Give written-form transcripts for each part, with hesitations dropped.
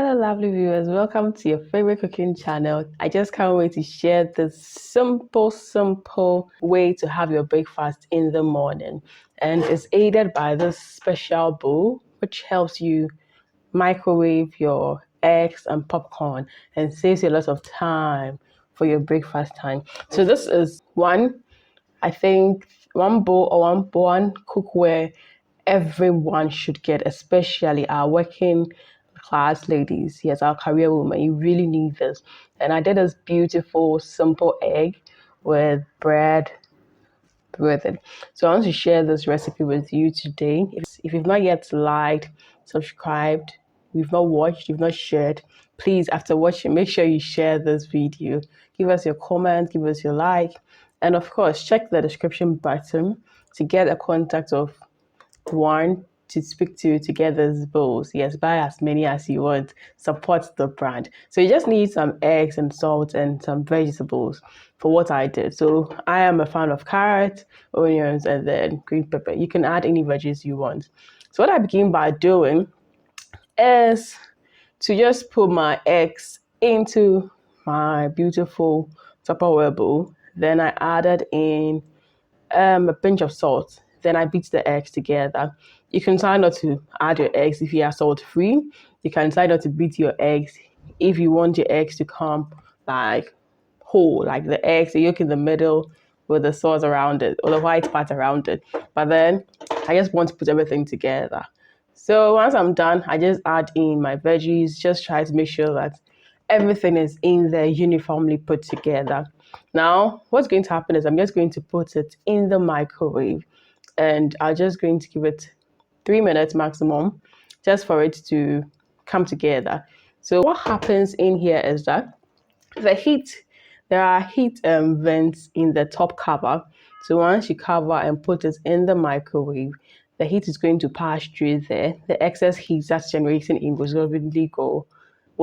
Hello, lovely viewers. Welcome to your favorite cooking channel. I just can't wait to share this simple way to have your breakfast in the morning. And it's aided by this special bowl, which helps you microwave your eggs and popcorn and saves you a lot of time for your breakfast time. So this is I think, one bowl or one cookware everyone should get, especially our working class ladies. Yes, our career women. You really need this. And I did this beautiful, simple egg with bread with it. So I want to share this recipe with you today. If you've not yet liked, subscribed, you've not watched, you've not shared, please, after watching, make sure you share this video. Give us your comment, give us your like, and of course, check the description button to get a contact of one to speak to get these bowls. Yes, buy as many as you want. Support the brand. So you just need some eggs and salt and some vegetables for what I did. So I am a fan of carrots, onions, and then green pepper. You can add any veggies you want. So what I begin by doing is to just put my eggs into my beautiful Tupperware bowl. Then I added in a pinch of salt. Then I beat the eggs together. You can decide not to add your eggs if you are salt free. You can decide not to beat your eggs if you want your eggs to come like whole, like the eggs, the yolk in the middle with the sauce around it or the white part around it. But then I just want to put everything together. So once I'm done, I just add in my veggies, just try to make sure that everything is in there uniformly put together. Now, what's going to happen is I'm just going to put it in the microwave and I'm just going to give it 3 minutes maximum just for it to come together. So what happens in here is that there are heat vents in the top cover. So once you cover and put it in the microwave, the heat is going to pass through there. The excess heat that's generating in will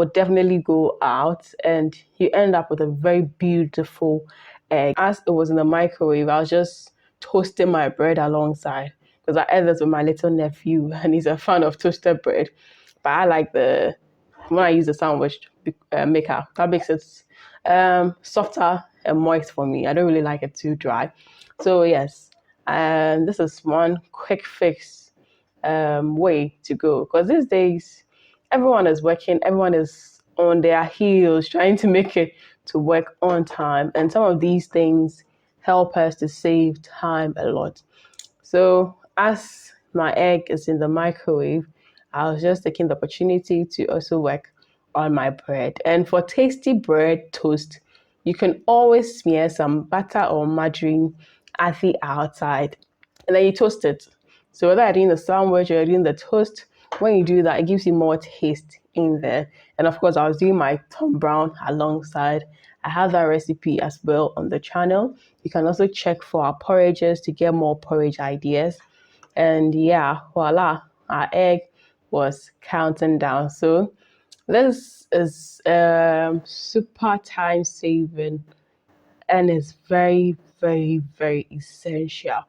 definitely go out, and you end up with a very beautiful egg. As it was in the microwave, I was just toasting my bread alongside because I ate this with my little nephew and he's a fan of toasted bread. But I like when I use the sandwich maker, that makes it softer and moist for me. I don't really like it too dry. So yes, and this is one quick fix way to go, because these days everyone is working, everyone is on their heels trying to make it to work on time, and some of these things help us to save time a lot. So as my egg is in the microwave, I was just taking the opportunity to also work on my bread. And for tasty bread toast, you can always smear some butter or margarine at the outside and then you toast it. So whether you're doing the sandwich or you're doing the toast, when you do that, it gives you more taste in there. And of course, I was doing my Tom Brown alongside. I have that recipe as well on the channel. You can also check for our porridges to get more porridge ideas. And yeah, voila, our egg was counting down. So this is super time saving and it's very essential.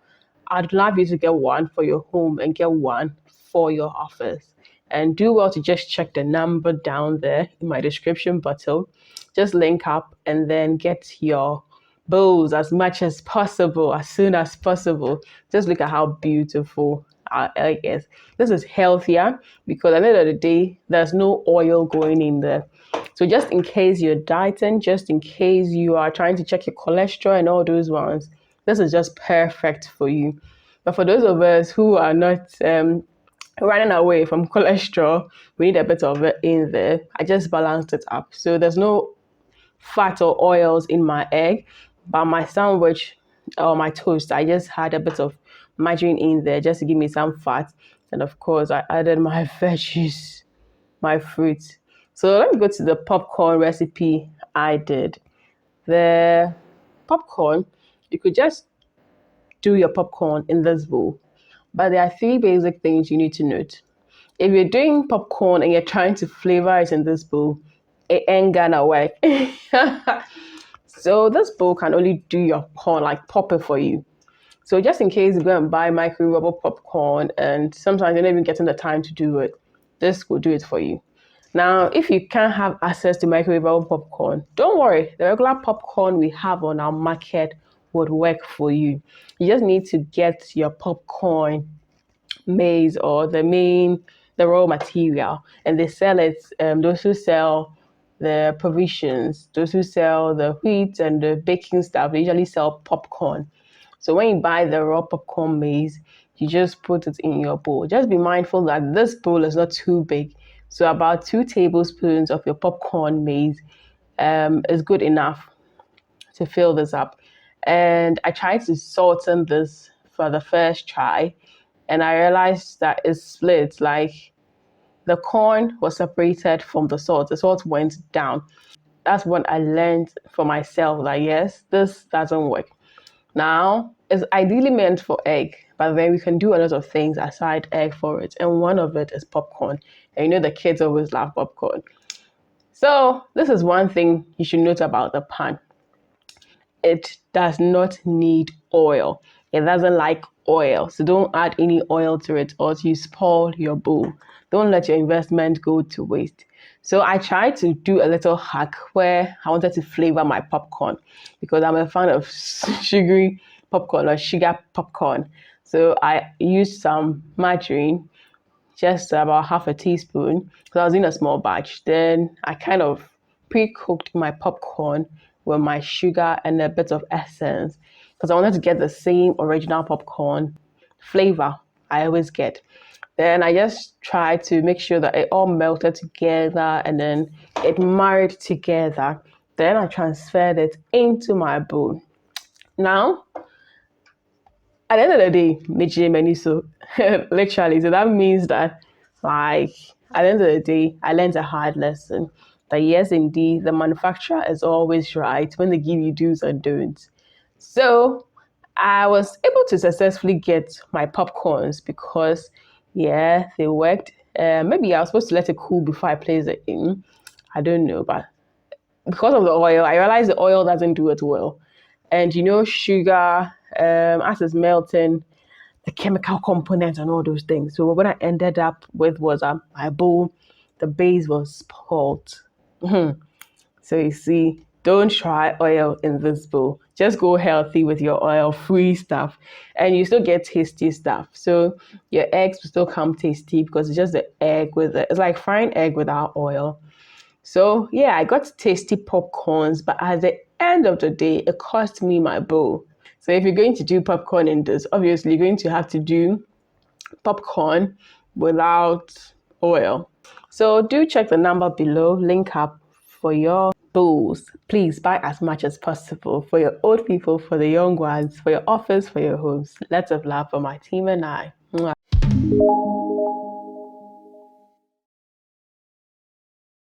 I'd love you to get one for your home and get one for your office. And do well to just check the number down there in my description bottle. Just link up and then get your bowls as much as possible, as soon as possible. Just look at how beautiful our egg is. This is healthier because at the end of the day, there's no oil going in there. So just in case you're dieting, just in case you are trying to check your cholesterol and all those ones, this is just perfect for you. But for those of us who are not running away from cholesterol, we need a bit of it in there. I just balanced it up. So there's no fat or oils in my egg, but my sandwich or my toast, I just had a bit of margarine in there just to give me some fat. And of course, I added my veggies, my fruits. So let me go to the popcorn recipe I did. The popcorn, you could just do your popcorn in this bowl. But there are three basic things you need to note. If you're doing popcorn and you're trying to flavor it in this bowl, it ain't gonna work. So this bowl can only do your corn, like pop it for you. So just in case you go and buy microwavable popcorn and sometimes you're not even getting the time to do it, this will do it for you. Now, if you can't have access to microwavable popcorn, don't worry. The regular popcorn we have on our market would work for you. You just need to get your popcorn maize or the raw material, and they sell it. Those who sell the provisions, those who sell the wheat and the baking stuff, they usually sell popcorn. So when you buy the raw popcorn maize, you just put it in your bowl. Just be mindful that this bowl is not too big. So about 2 tablespoons of your popcorn maize is good enough to fill this up. And I tried to soften this for the first try, and I realized that it split. Like the corn was separated from the salt went down. That's when I learned for myself that yes, this doesn't work. Now, it's ideally meant for egg, but then we can do a lot of things aside egg for it. And one of it is popcorn. And you know the kids always love popcorn. So this is one thing you should note about the pan. It does not need oil. It doesn't like oil. So don't add any oil to it or you spoil your bowl. Don't let your investment go to waste. So I tried to do a little hack where I wanted to flavor my popcorn because I'm a fan of sugary popcorn or sugar popcorn. So I used some margarine, just about half a teaspoon, because I was in a small batch. Then I kind of pre-cooked my popcorn with my sugar and a bit of essence because I wanted to get the same original popcorn flavor I always get. Then I just tried to make sure that it all melted together and then it married together. Then I transferred it into my bowl. Now, at the end of the day, literally. So that means that, like, at the end of the day, I learned a hard lesson that yes, indeed, the manufacturer is always right when they give you do's and don'ts. So I was able to successfully get my popcorns because, yeah, they worked. Maybe I was supposed to let it cool before I place it in. I don't know, but because of the oil, I realized the oil doesn't do it well. And you know, sugar, as it's melting, the chemical components and all those things. So what I ended up with was my bowl, the base was spoiled. So you see, don't try oil in this bowl. Just go healthy with your oil-free stuff, and you still get tasty stuff. So your eggs will still come tasty because it's just the egg with it. It's like frying egg without oil. So yeah, I got tasty popcorns, but at the end of the day, it cost me my bowl. So if you're going to do popcorn in this, obviously you're going to have to do popcorn without oil. So do check the number below, link up for your bowls. Please buy as much as possible for your old people, for the young ones, for your office, for your homes. Lots of love for my team and I. Mwah.